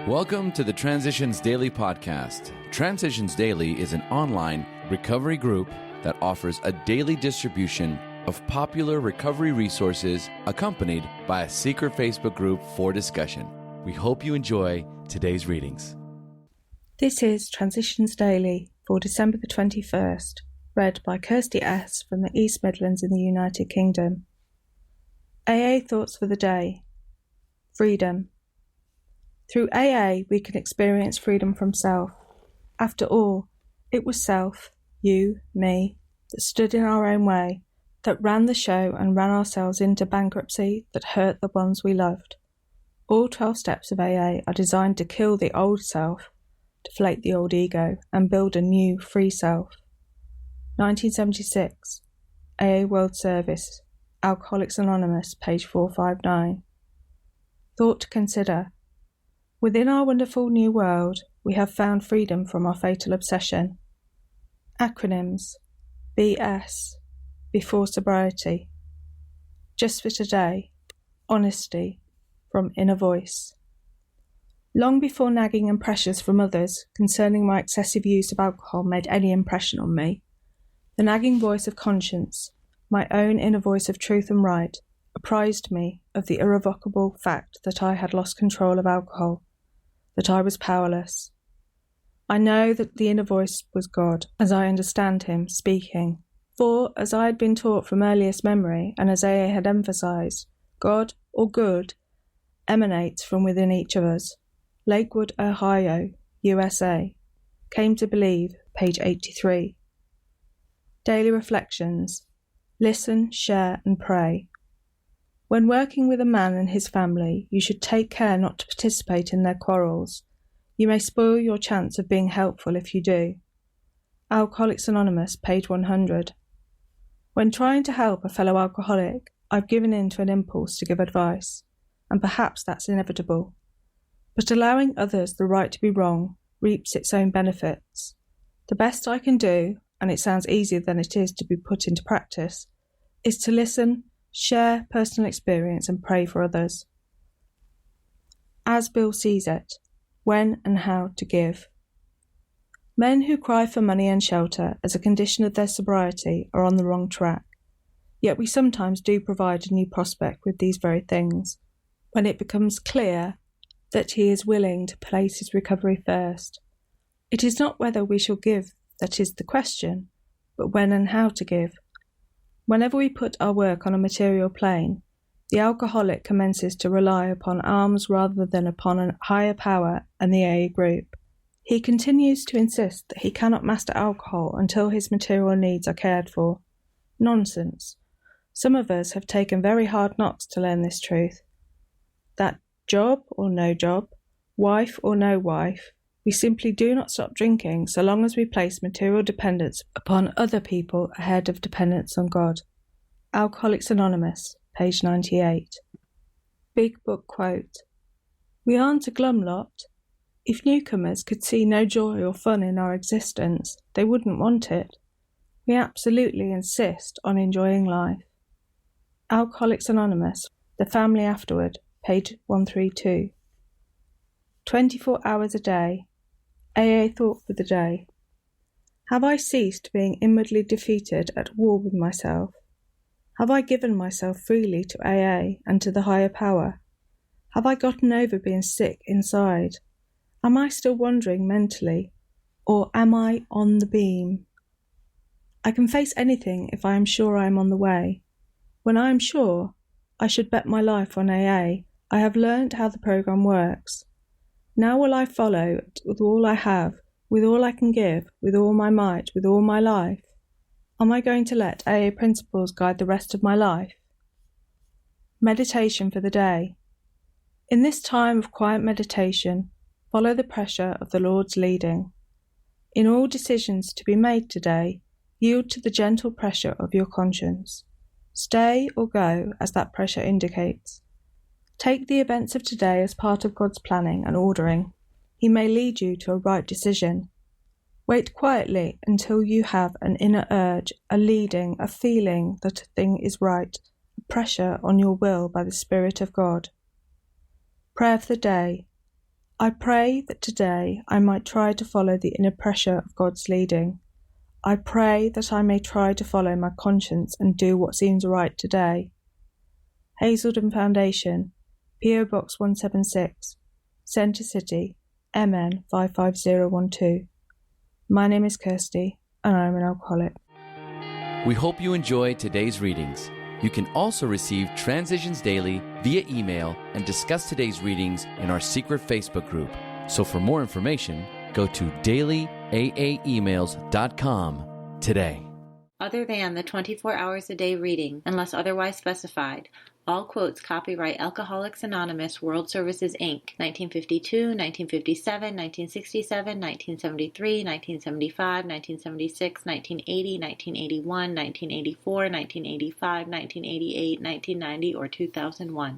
Welcome to the Transitions Daily podcast. Transitions Daily is an online recovery group that offers a daily distribution of popular recovery resources accompanied by a secret Facebook group for discussion. We hope you enjoy today's readings. This is Transitions Daily for December the 21st, read by Kirsty S. from the East Midlands in the United Kingdom. AA Thoughts for the Day. Freedom. Through AA, we can experience freedom from self. After all, it was self, you, me, that stood in our own way, that ran the show and ran ourselves into bankruptcy, that hurt the ones we loved. All 12 steps of AA are designed to kill the old self, deflate the old ego, and build a new, free self. 1976, AA World Service, Alcoholics Anonymous, page 459. Thought to consider. Within our wonderful new world, we have found freedom from our fatal obsession. Acronyms: BS, before sobriety. Just for today, honesty, from inner voice. Long before nagging and pressures from others concerning my excessive use of alcohol made any impression on me, the nagging voice of conscience, my own inner voice of truth and right, apprised me of the irrevocable fact that I had lost control of alcohol, that I was powerless. I know that the inner voice was God, as I understand him, speaking. For, as I had been taught from earliest memory, and as AA had emphasized, God, or good, emanates from within each of us. Lakewood, Ohio, USA. Came to believe, page 83. Daily Reflections. Listen, share, and pray. When working with a man and his family, you should take care not to participate in their quarrels. You may spoil your chance of being helpful if you do. Alcoholics Anonymous, page 100. When trying to help a fellow alcoholic, I've given in to an impulse to give advice, and perhaps that's inevitable. But allowing others the right to be wrong reaps its own benefits. The best I can do, and it sounds easier than it is to be put into practice, is to listen, share personal experience and pray for others. As Bill sees it, when and how to give. Men who cry for money and shelter as a condition of their sobriety are on the wrong track. Yet we sometimes do provide a new prospect with these very things, when it becomes clear that he is willing to place his recovery first. It is not whether we shall give that is the question, but when and how to give. Whenever we put our work on a material plane, the alcoholic commences to rely upon alms rather than upon a higher power and the AA group. He continues to insist that he cannot master alcohol until his material needs are cared for. Nonsense. Some of us have taken very hard knocks to learn this truth. That job or no job, wife or no wife, we simply do not stop drinking so long as we place material dependence upon other people ahead of dependence on God. Alcoholics Anonymous, page 98. Big Book quote. We aren't a glum lot. If newcomers could see no joy or fun in our existence, they wouldn't want it. We absolutely insist on enjoying life. Alcoholics Anonymous, The Family Afterward, page 132. 24 hours a day. AA Thought for the Day. Have I ceased being inwardly defeated at war with myself? Have I given myself freely to AA and to the higher power? Have I gotten over being sick inside? Am I still wandering mentally, or am I on the beam? I can face anything if I am sure I am on the way. When I am sure, I should bet my life on AA. I have learnt how the program works. Now will I follow it with all I have, with all I can give, with all my might, with all my life? Am I going to let AA principles guide the rest of my life? Meditation for the day. In this time of quiet meditation, follow the pressure of the Lord's leading. In all decisions to be made today, yield to the gentle pressure of your conscience. Stay or go as that pressure indicates. Take the events of today as part of God's planning and ordering. He may lead you to a right decision. Wait quietly until you have an inner urge, a leading, a feeling that a thing is right, a pressure on your will by the Spirit of God. Prayer for the day. I pray that today I might try to follow the inner pressure of God's leading. I pray that I may try to follow my conscience and do what seems right today. Hazelden Foundation, P.O. Box 176, Centre City, MN 55012. My name is Kirsty, and I am an alcoholic. We hope you enjoyed today's readings. You can also receive Transitions Daily via email and discuss today's readings in our secret Facebook group. So for more information, go to dailyaaemails.com today. Other than the 24 hours a day reading, unless otherwise specified, all quotes copyright Alcoholics Anonymous World Services, Inc., 1952, 1957, 1967, 1973, 1975, 1976, 1980, 1981, 1984, 1985, 1988, 1990, or 2001.